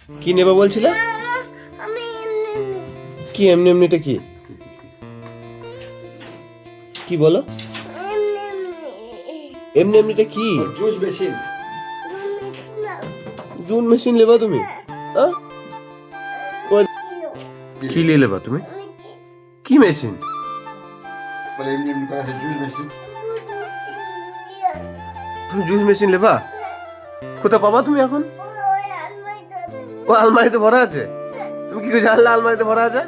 কি নেবা বলছিলে? আমি কি এমনি এমনিটা কি? কি বলো? এমনি এমনিটা কি? Juice machine. জুন মেশিন লেবা তুমি? হ্যাঁ? কি নিয়ে লেবা তুমি? কি মেশিন? বলে এমনি এমনি করা আছে জুস মেশিন। তুমি জুস মেশিন লেবা? কোথায় পাবা তুমি এখন? ও আলমারিতে ভরা আছে। তুমি কি করে জানলে আলমারিতে ভরা আছে?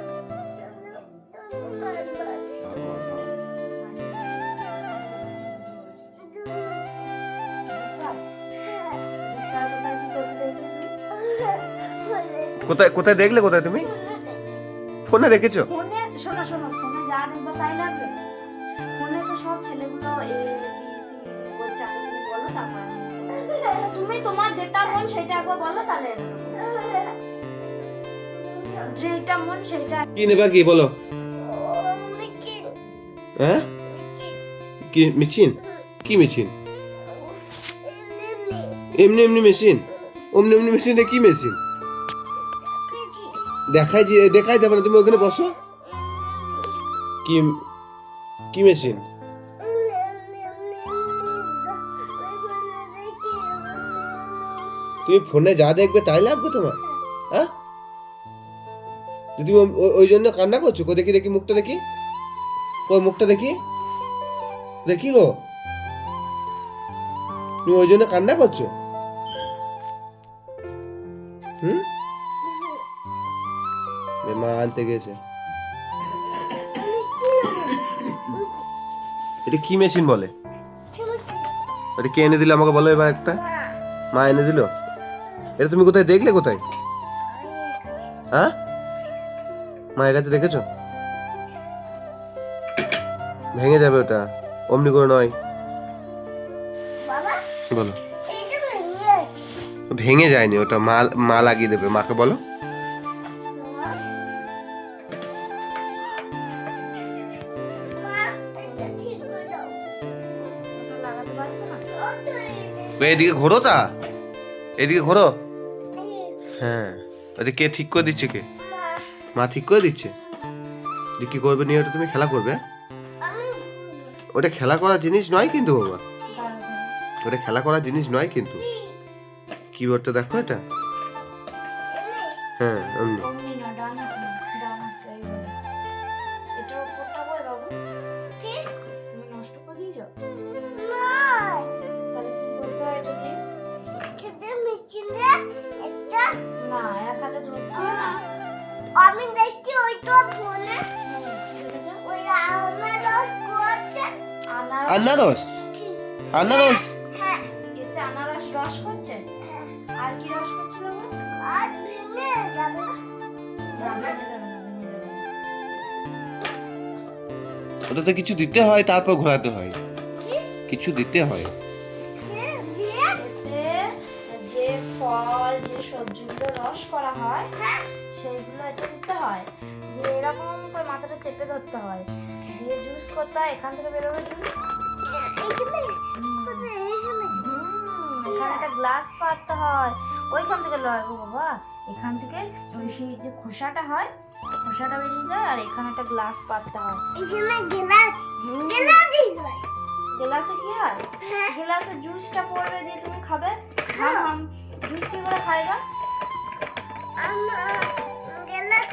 কোথায় কোথায় দেখলে? কোথায় তুমি ফোনে দেখেছো? ফোনে শোনো শোনো, ফোনে যা দেখবে তাই লাগবে। ফোনে তো সব ছেলেগুলো এ বি সি বলছে, আগে তুমি বলো তারপর তুমি তোমার যেটা মন সেটা একবার বলো, তাহলে যেটা মন সেটা। কি নেবা কি বলো? হ্যাঁ? কি মেশিন? কি মেশিন? এমনি এমনি মেশিন? অমনি এমনি মেশিনটা কি মেশিন? দেখাই যাবে না, তুমি ওখানে বসো। কি কি মেশিন? তুমি ফোনে যা দেখবে তাই লাগবে তোমার? হ্যাঁ? তুমি ওই জন্য কান্না করছো? কো দেখি দেখি মুখটা দেখি, কই মুখটা দেখি, দেখি গো, তুমি ওই জন্য কান্না করছো? হুম? মা আনতে গেছে। এটা কি মেশিন বলে? এটা কে এনে দিল আমাকে বলো এবার একটা। মা এনে দিল? এটা তুমি কোথায় দেখলে? কোথায়? হ্যাঁ, মায়ের কাছে দেখেছো? ভেঙে যাবে ওটা, অমনি করে নয়। কি বলো? ভেঙে যায়নি ওটা, মা লাগিয়ে দেবে। মাকে বলো। লাগাতে পারছো না? এদিকে ঘোরো, তা এদিকে ঘোরো। হ্যাঁ, ওটা কে ঠিক করে দিচ্ছে? কে? মা ঠিক করে দিচ্ছে। কি করবে নিয়ে? ওটা তুমি খেলা করবে? ওটা খেলা করার জিনিস নয় কিন্তু বাবা, ওটা খেলা করার জিনিস নয় কিন্তু। কিবোর্ডটা দেখো এটা। হ্যাঁ অমনি। অমনি না, ডান হাতে না, ডান হাতে এইভাবে। এটার উপরটা করে বাবু। তুমি নষ্ট করে দিয়েছো? তাহলে কি করতে হয় এটা দিয়ে? না, এক হাতে ধরতে হয় না। আমি দেখছি ওইটা ফোনে দেখেছো? ওই আনারস করছে। আনারস? আনারস? হ্যাঁ এতে আনারস রস করছে। আর কি রস করছে বাবু? আর ভেঙে যাবে না। ভেঙে যাবে না, ভেঙে যাবে না। ওটাতে কিছু দিতে হয়, তারপর ঘোরাতে হয়। কি? কিছু দিতে হয়। কি দিয়ে? এতে যে ফল, যে সবজিগুলো রস করা হয়, হ্যাঁ সেইগুলো এতে দিতে হয়। দিয়ে এরকম করে মাথাটা চেপে ধরতে হয়, দিয়ে জুস করতে হয়। এখান থেকে বেরোবে জুস। এইখানে কোথায়? এইখানে এখানে একটা গ্লাস পাততে হয়। ওইখান থেকে লয় গো বাবা, এখান থেকে ওই সেই যে খোসাটা হয়, খোসাটা বেরিয়ে যায়, আর এখানে একটা গ্লাস পাততে হয়। এইখানে গেলাস গেলাসই হয়। গ্লাসে কি হয়? হ্যাঁ গ্লাসে জুসটা পড়বে, দিয়ে তুমি খাবে। খাও। হাম জুস কি করে খাইবা? আমার গেলাস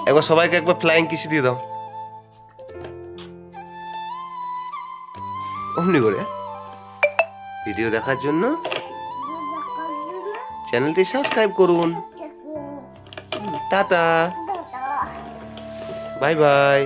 একবার সবাইকে একবার ফ্লাইং কিসি দিয়ে দাও অমনি করে। ভিডিও দেখার জন্য চ্যানেলটি সাবস্ক্রাইব করুন। Tata, bye bye.